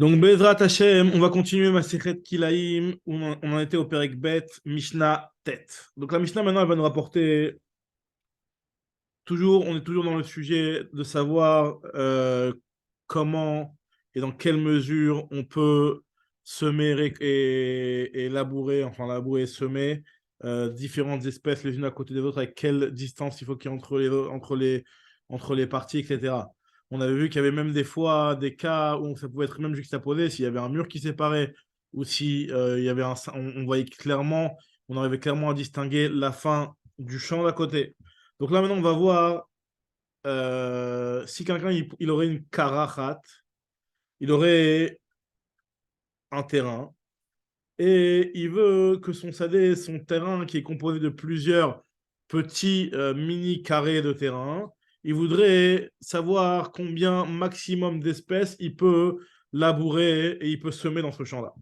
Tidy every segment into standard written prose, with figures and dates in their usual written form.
Donc, Bezrat Hashem, on va continuer ma Masechet Kilaim, où on en était au Perek Bet, Mishnah Tête. Donc, la Mishnah, maintenant, elle va nous rapporter toujours, on est toujours dans le sujet de savoir comment et dans quelle mesure on peut semer et labourer, enfin labourer et semer différentes espèces les unes à côté des autres, avec quelle distance il faut qu'il y ait entre les parties, etc. On avait vu qu'il y avait même des fois des cas où ça pouvait être même juxtaposé, s'il y avait un mur qui séparait, ou si il y avait on voyait clairement, on arrivait clairement à distinguer la fin du champ d'à côté. Donc là, maintenant, on va voir si quelqu'un il aurait une karachat, il aurait un terrain, et il veut que son sadé, son terrain qui est composé de plusieurs petits mini carrés de terrain, il voudrait savoir combien maximum d'espèces il peut labourer et il peut semer dans ce champ-là.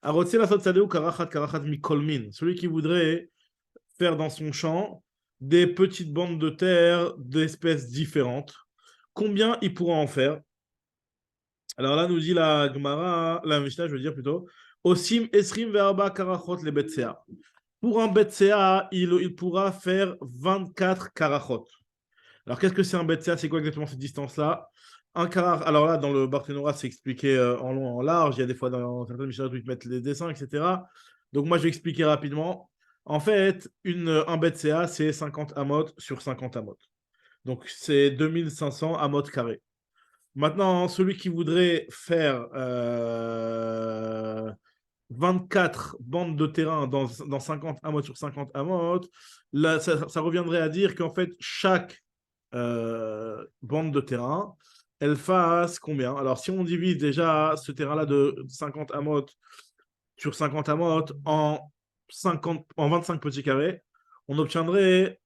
Alors, c'est la sadé ou karachat mikolmin, celui qui voudrait faire dans son champ des petites bandes de terre d'espèces différentes. Combien il pourra en faire? Alors là, nous dit la Gemara, la Mishnah, je veux dire plutôt, Osim esrim verba karachot le betsea. Pour un betsea, il pourra faire 24 karachot. Alors qu'est-ce que c'est un betsea? C'est quoi exactement cette distance-là? Un karach, alors là, dans le Barthénora, c'est expliqué en long, en large. Il y a des fois dans certaines Mishnah où ils mettent les dessins, etc. Donc moi, je vais expliquer rapidement. En fait, un betsea, c'est 50 amot sur 50 amot. Donc c'est 2500 amot carrés. Maintenant, celui qui voudrait faire 24 bandes de terrain dans 50 amotes sur 50 amotes, là, ça reviendrait à dire qu'en fait, chaque bande de terrain, elle fasse combien? Alors, si on divise déjà ce terrain-là de 50 amotes sur 50 amotes en 25 petits carrés, on obtiendrait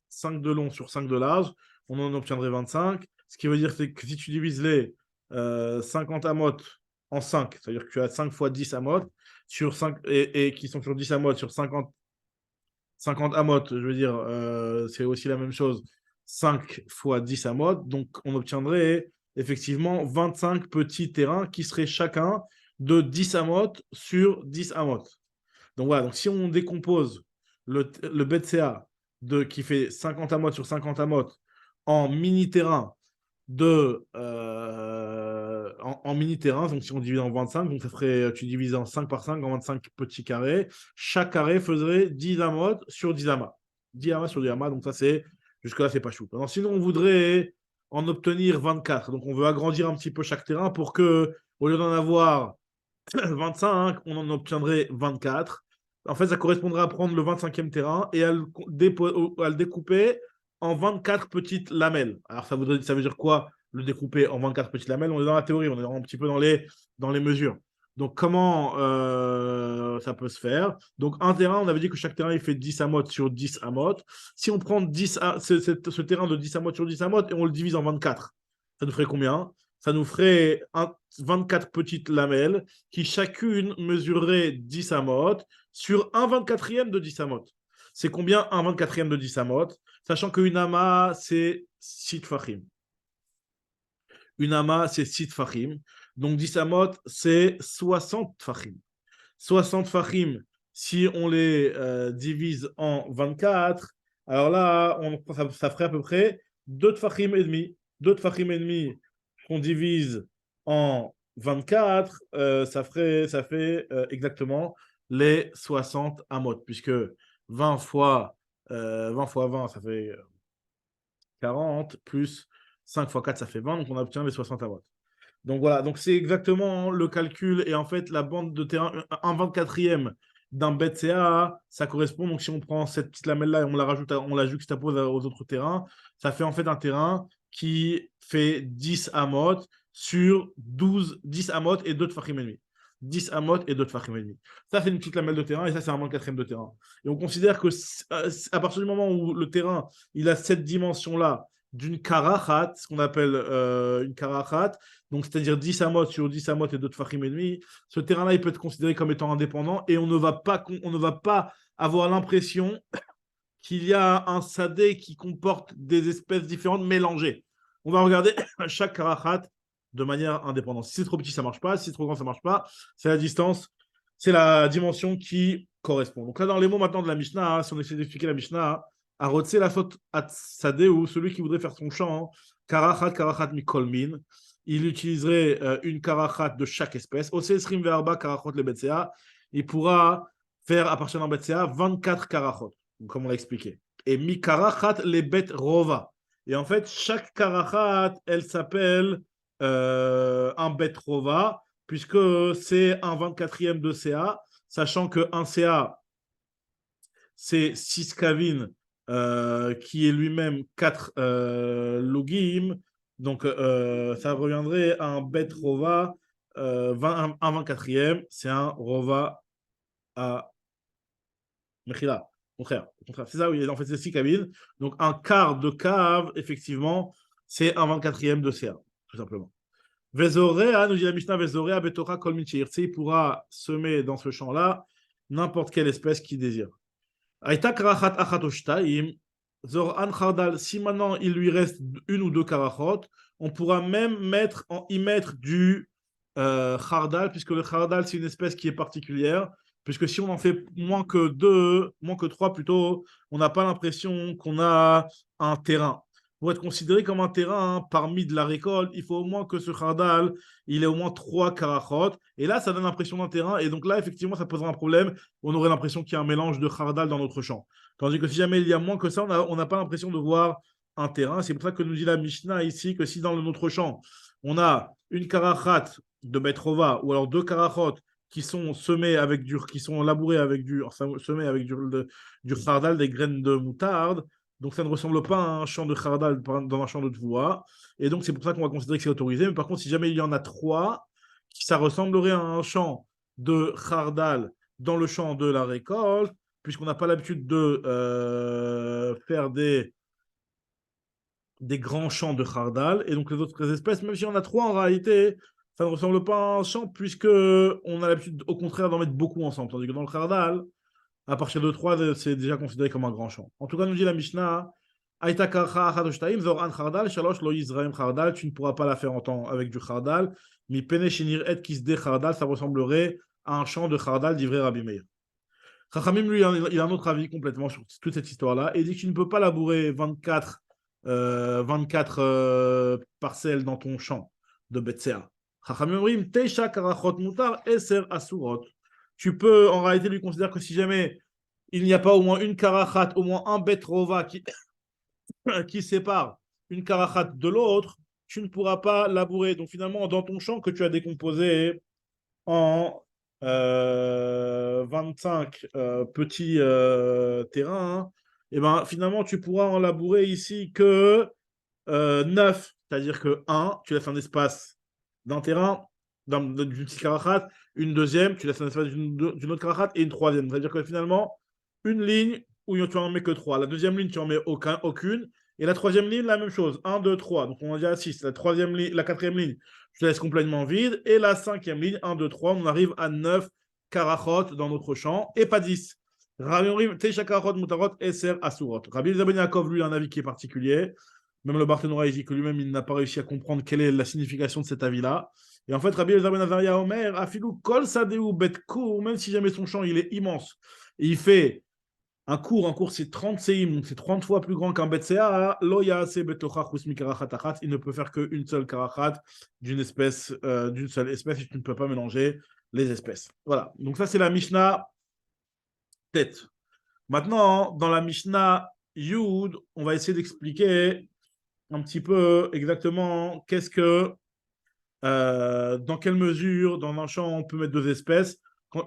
5 de long sur 5 de large, on en obtiendrait 25. Ce qui veut dire que si tu divises les 50 amotes en 5, c'est-à-dire que tu as 5 fois 10 amotes, sur 5, et qui sont sur 10 amotes, sur 50 amotes, je veux dire, c'est aussi la même chose, 5 fois 10 amotes, donc on obtiendrait effectivement 25 petits terrains qui seraient chacun de 10 amotes sur 10 amotes. Donc voilà, donc si on décompose le BCA qui fait 50 amotes sur 50 amotes en mini-terrain en mini-terrain, donc si on divise en 25, donc ça ferait, tu divises en 5 par 5, en 25 petits carrés. Chaque carré ferait 10 amotes sur 10 amas. 10 amas sur 10 amas, donc ça c'est, jusque-là c'est pas chou. Alors, sinon on voudrait en obtenir 24, donc on veut agrandir un petit peu chaque terrain pour que, au lieu d'en avoir 25, on en obtiendrait 24. En fait, ça correspondrait à prendre le 25e terrain et à le découper en 24 petites lamelles. Alors, ça veut dire quoi, le découper en 24 petites lamelles? On est dans la théorie, on est un petit peu dans les mesures. Donc, comment ça peut se faire? Donc, un terrain, on avait dit que chaque terrain, il fait 10 amotes sur 10 amotes. Si on prend ce terrain de 10 amotes sur 10 amotes et on le divise en 24, ça nous ferait combien? Ça nous ferait 24 petites lamelles qui chacune mesurerait 10 amotes sur un 24e de 10 amotes. C'est combien un 24e de 10 amotes? Sachant qu'une ama, c'est 6 fachim. Une ama, c'est 6 fachim. Donc 10 amotes, c'est 60 fachim. 60 fachim, si on les divise en 24, alors là, ça ferait à peu près 2 fachim et demi. 2 fachim et demi qu'on divise en 24, ça fait exactement les 60 amotes, puisque 20 fois 20, ça fait 40, plus 5 fois 4, ça fait 20, donc on obtient les 60 amotes. Donc voilà, donc c'est exactement le calcul. Et en fait, la bande de terrain, un 24e d'un BCA, ça correspond. Donc si on prend cette petite lamelle-là et on la juxtapose aux autres terrains, ça fait en fait un terrain qui fait 10 amotes sur 10 amotes et 2 tfachim et demi. 10 amotes et 2 tfachim et demi. Ça, c'est une petite lamelle de terrain et ça, c'est un 24e de terrain. Et on considère que à partir du moment où le terrain, il a cette dimension-là d'une karachat, ce qu'on appelle une karachat, donc c'est-à-dire 10 amotes sur 10 amotes et 2 tfachim et demi, ce terrain-là, il peut être considéré comme étant indépendant et on ne va pas avoir l'impression qu'il y a un sadé qui comporte des espèces différentes mélangées. On va regarder chaque karachat de manière indépendante. Si c'est trop petit, ça ne marche pas. Si c'est trop grand, ça ne marche pas. C'est la distance, c'est la dimension qui correspond. Donc là, dans les mots maintenant de la Mishnah, si on essaie d'expliquer la Mishnah, Arotse la faute Atsadeu, celui qui voudrait faire son champ, Karachat Mikolmin, il utiliserait une Karachat de chaque espèce. Osesrim Verba Karachot le Betsea, il pourra faire à partir d'un Betsea 24 Karachot, comme on l'a expliqué. Et Mi Karachat les Bet Rova. Et en fait, chaque Karachat, elle s'appelle un Bet Rova, puisque c'est un 24e de CA, sachant qu'un CA, c'est 6 Kavin, qui est lui-même 4 Logim. Donc, ça reviendrait à un Bet Rova, un 24e, c'est un Rova à Mechila. Contraire. C'est ça, oui, en fait, c'est 6 cabines. Donc, un quart de cave, effectivement, c'est un 24e de CA, tout simplement. Vezorea, nous dit la Mishnah, Vezorea, Betora, Kol Michirtse, il pourra semer dans ce champ-là n'importe quelle espèce qu'il désire. Aïta Karachat Achatoshtaim, Zor An Khardal, si maintenant il lui reste une ou deux karachot, on pourra même y mettre du Khardal, puisque le Khardal, c'est une espèce qui est particulière, puisque si on en fait moins que deux, moins que trois plutôt, on n'a pas l'impression qu'on a un terrain. Pour être considéré comme un terrain parmi de la récolte, il faut au moins que ce Khardal, il ait au moins trois karachot, et là, ça donne l'impression d'un terrain, et donc là, effectivement, ça posera un problème, on aurait l'impression qu'il y a un mélange de Khardal dans notre champ. Tandis que si jamais il y a moins que ça, on n'a pas l'impression de voir un terrain. C'est pour ça que nous dit la Mishnah ici que si dans notre champ, on a une karachat de Betrova ou alors deux karachot qui sont semés avec qui sont labourés avec semés avec du khardal, des graines de moutarde. Donc ça ne ressemble pas à un champ de khardal dans un champ de tvoua. Et donc c'est pour ça qu'on va considérer que c'est autorisé. Mais par contre, si jamais il y en a trois, ça ressemblerait à un champ de khardal dans le champ de la récolte, puisqu'on n'a pas l'habitude de faire des grands champs de khardal. Et donc les autres espèces, même si on a trois en réalité, ça ne ressemble pas à un champ, puisqu'on a l'habitude au contraire d'en mettre beaucoup ensemble. Tandis que dans le khardal, à partir de trois, c'est déjà considéré comme un grand champ. En tout cas, nous dit la Mishnah, Aïta karcha achad zor an khardal, shalosh lo yizraim khardal, tu ne pourras pas la faire en temps avec du khardal, mi pene shinir et kisde khardal, ça ressemblerait à un champ de khardal d'ivré Rabbi Meir. Chachamim, lui, il a un autre avis complètement sur toute cette histoire-là, et dit que tu ne peux pas labourer 24 parcelles dans ton champ de Betsea. Chachamim rim, teisha karachot mutar, eser asurot. Tu peux, en réalité, lui considérer que si jamais il n'y a pas au moins une karachat, au moins un betrova qui sépare une karachat de l'autre, tu ne pourras pas labourer. Donc finalement, dans ton champ que tu as décomposé en 25 petits terrains, et ben, finalement, tu pourras en labourer ici que 9, c'est-à-dire que 1, tu laisses un espace d'un terrain, d'une petite karachat, une deuxième, tu laisses un espace d'une autre karachat, et une troisième. C'est-à-dire que finalement, une ligne où tu en mets que 3. La deuxième ligne, tu en mets aucune. Et la troisième ligne, la même chose. 1, 2, 3. Donc on a déjà 6. La quatrième ligne, je laisse complètement vide. Et la cinquième ligne, 1, 2, 3. On arrive à 9 karachot dans notre champ. Et pas 10. Rabbi Teisha karachot mutarot eser asurot. Rabbi Eliezer Yaakov, lui, a un avis qui est particulier. Même le Barthénora, il dit que lui-même, il n'a pas réussi à comprendre quelle est la signification de cet avis-là. Et en fait, Rabbi Eliezer ben Azaria Omer, Afilou kol sadeu bet kour, même si jamais son champ il est immense, et il fait un cours c'est 30 seim, donc c'est 30 fois plus grand qu'un betsea, lo yaase betocha chusmi karachat achat, il ne peut faire qu'une seule karachat d'une seule espèce, et tu ne peux pas mélanger les espèces. Voilà, donc ça c'est la Mishnah tête. Maintenant, dans la Mishnah Yud, on va essayer d'expliquer un petit peu exactement dans quelle mesure dans un champ on peut mettre deux espèces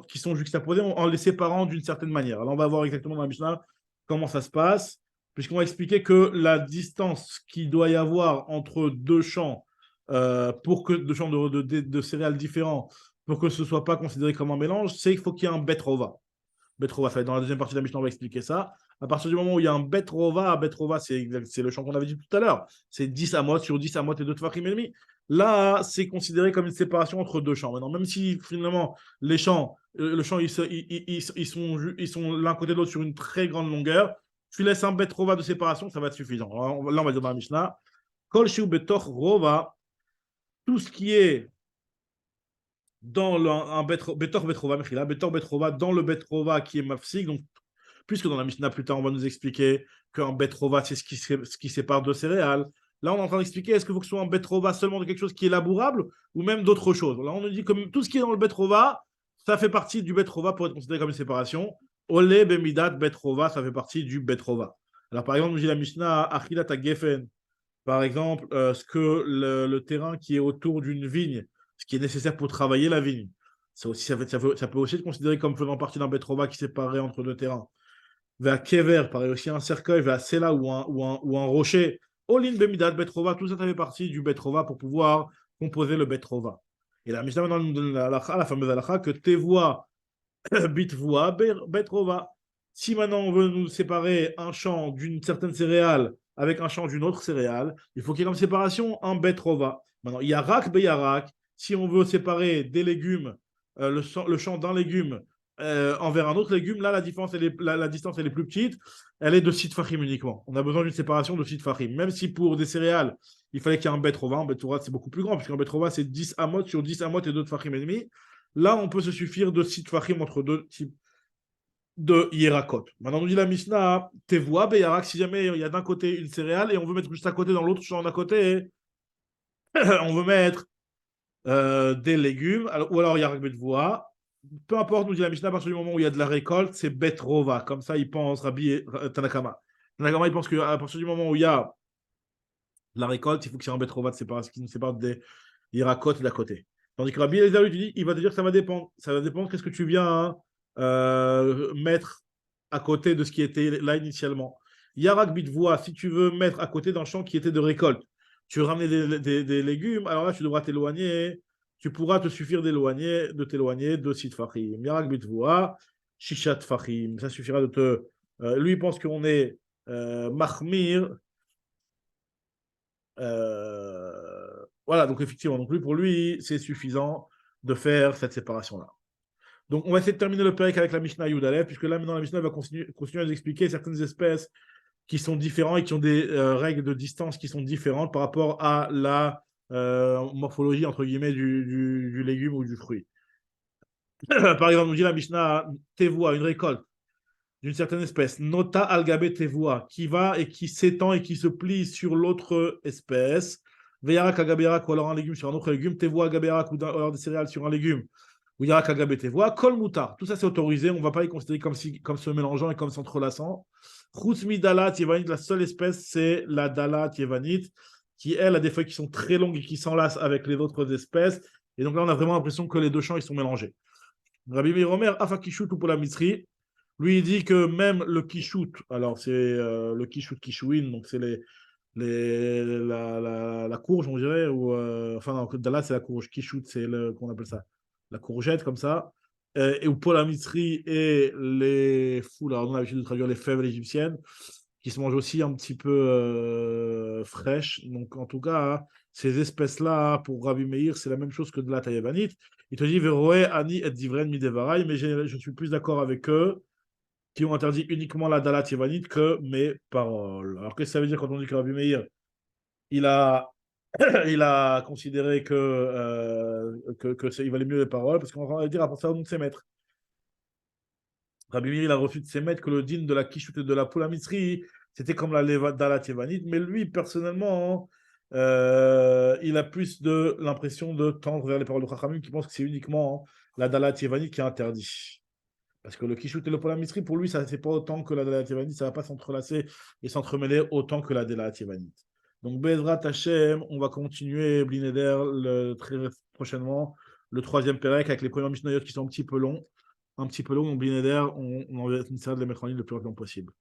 qui sont juxtaposées en les séparant d'une certaine manière. Alors on va voir exactement dans la Mishnah comment ça se passe, puisqu'on va expliquer que la distance qu'il doit y avoir entre deux champs, pour que deux champs de céréales différents, pour que ce ne soit pas considéré comme un mélange, c'est qu'il faut qu'il y ait un betrova. Betrova, ça va être dans la deuxième partie de la Mishnah, on va expliquer ça. À partir du moment où il y a un Betrova, c'est le champ qu'on avait dit tout à l'heure. C'est 10 amot sur 10 amot et 2 tfachim et demi. Là, c'est considéré comme une séparation entre deux champs. Maintenant, même si finalement les champs, le champ, ils sont l'un côté de l'autre sur une très grande longueur, tu laisses un Betrova de séparation, ça va être suffisant. Alors, là, on va dire dans la Mishnah, Kol shiu betoch rova, tout ce qui est dans un Betor Betrova, Betor Betrova, dans le Betrova qui est mafsik, donc puisque dans la Mishnah plus tard on va nous expliquer qu'un Betrova c'est ce qui sépare deux céréales. Là on est en train d'expliquer est-ce qu'il faut que ce soit un Betrova seulement de quelque chose qui est labourable ou même d'autres choses. Là on nous dit que tout ce qui est dans le Betrova, ça fait partie du Betrova pour être considéré comme une séparation. Ole Bemidat Betrova, ça fait partie du Betrova. Alors par exemple, nous dit la Mishnah Achilat Gefen, par exemple, ce que le terrain qui est autour d'une vigne, ce qui est nécessaire pour travailler la vigne. Ça peut aussi être considéré comme faisant partie d'un betrova qui séparait entre deux terrains. Vers kever, pareil aussi un cercueil, vers sela ou un rocher. Olin bemidat betrova, tout ça, ça fait partie du betrova pour pouvoir composer le betrova. Et la Mishnah maintenant nous donne la fameuse halakha que tevoa bitvoa betrova. Si maintenant on veut nous séparer un champ d'une certaine céréale avec un champ d'une autre céréale, il faut qu'il y ait comme séparation un betrova. Maintenant, yarak beyarak, si on veut séparer des légumes, le champ d'un légume envers un autre légume, là, la distance elle est plus petite, elle est de sitfachim uniquement. On a besoin d'une séparation de sitfachim. Même si pour des céréales, il fallait qu'il y ait un betrova, c'est beaucoup plus grand, puisqu'un betrova, c'est 10 amot sur 10 amot et 2 tfachim et demi. Là, on peut se suffire de sitfachim entre deux types de Yerakot. Maintenant, nous dit la Mishnah, Tevoa, Beyarak, si jamais il y a d'un côté une céréale et on veut mettre juste à côté, dans l'autre champ d'à côté, on veut mettre des légumes, ou alors Yarak Betvoa. Peu importe, nous dit la Mishnah, à partir du moment où il y a de la récolte, c'est Betrova. Comme ça, il pense Rabbi Tanakama. Tanakama, il pense qu'à partir du moment où il y a de la récolte, il faut que c'est un Betrova qui nous sépare des Yerakot d'à côté. Tandis que Rabbi Eliezer, lui, dit, il va te dire que ça va dépendre. Ça va dépendre qu'est-ce que tu viens mettre à côté de ce qui était là initialement. Yarak Bitvoa, si tu veux mettre à côté d'un champ qui était de récolte, tu veux ramener des légumes, alors là, tu devras t'éloigner. Tu pourras te suffire de t'éloigner de Sitfachim. Yarak Bitvoa, Shishat Fachim. Ça suffira de te. Lui, il pense qu'on est Mahmir. Voilà, donc effectivement, donc lui, pour lui, c'est suffisant de faire cette séparation-là. Donc, on va essayer de terminer le Pérec avec la Mishnah Yudalev, puisque là, maintenant, la Mishnah va continuer à nous expliquer certaines espèces qui sont différentes et qui ont des règles de distance qui sont différentes par rapport à la morphologie, entre guillemets, du légume ou du fruit. Par exemple, nous dit la Mishnah Tevoa, une récolte d'une certaine espèce, Nota algabe Tevoa, qui va et qui s'étend et qui se plie sur l'autre espèce. Veyarak agaberak, ou alors un légume sur un autre légume. Tevoa agaberak, ou alors des céréales sur un légume. Ou Yarak agabe Tevoa. Kol mutar. Tout ça, c'est autorisé. On ne va pas les considérer comme se mélangeant et comme s'entrelaçant. Chutmi dalat yevanit, la seule espèce, c'est la dalat yevanit, qui, elle, a des feuilles qui sont très longues et qui s'enlacent avec les autres espèces. Et donc là, on a vraiment l'impression que les deux champs, ils sont mélangés. Rabbi Meir Omer, afakishut ou pour la mitri. Lui, il dit que même le kishout, alors c'est le kishout kishouin, donc c'est la courge, on dirait, ou enfin, non, là, c'est la courge. Kishout, c'est qu'on appelle ça la courgette, comme ça. Et ou pour la mitri et les foules, alors on a l'habitude de traduire les fèves égyptiennes, qui se mangent aussi un petit peu fraîches. Donc, en tout cas, hein, ces espèces-là, pour Rabbi Meir, c'est la même chose que de la taïwanite. Il te dit, Veroé, Ani et Divren Midevaraï, mais je suis plus d'accord avec eux qui ont interdit uniquement la dalat yevanite que mes paroles. Alors, qu'est-ce que ça veut dire quand on dit que Rabbi Meir, il a, il a considéré il valait mieux les paroles, parce qu'on va dire à partir de ses maîtres. Rabbi Meir, il a reçu de ses maîtres que le din de la quichoute et de la poulamitri, c'était comme la dalat yevanite, mais lui, personnellement, il a plus de l'impression de tendre vers les paroles de Chachamim, qui pense que c'est uniquement la dalat yevanite qui est interdit. Parce que le kishout et le polamitri, pour lui, ça ne fait pas autant que la dalat yevanite, ça ne va pas s'entrelacer et s'entremêler autant que la dalat yevanite. Donc, Bezrat Hashem, on va continuer Blineder très prochainement, le troisième Pérec avec les premières Mishnayot qui sont un petit peu longs. Donc, Blineder, on va essayer de les mettre en ligne le plus rapidement possible.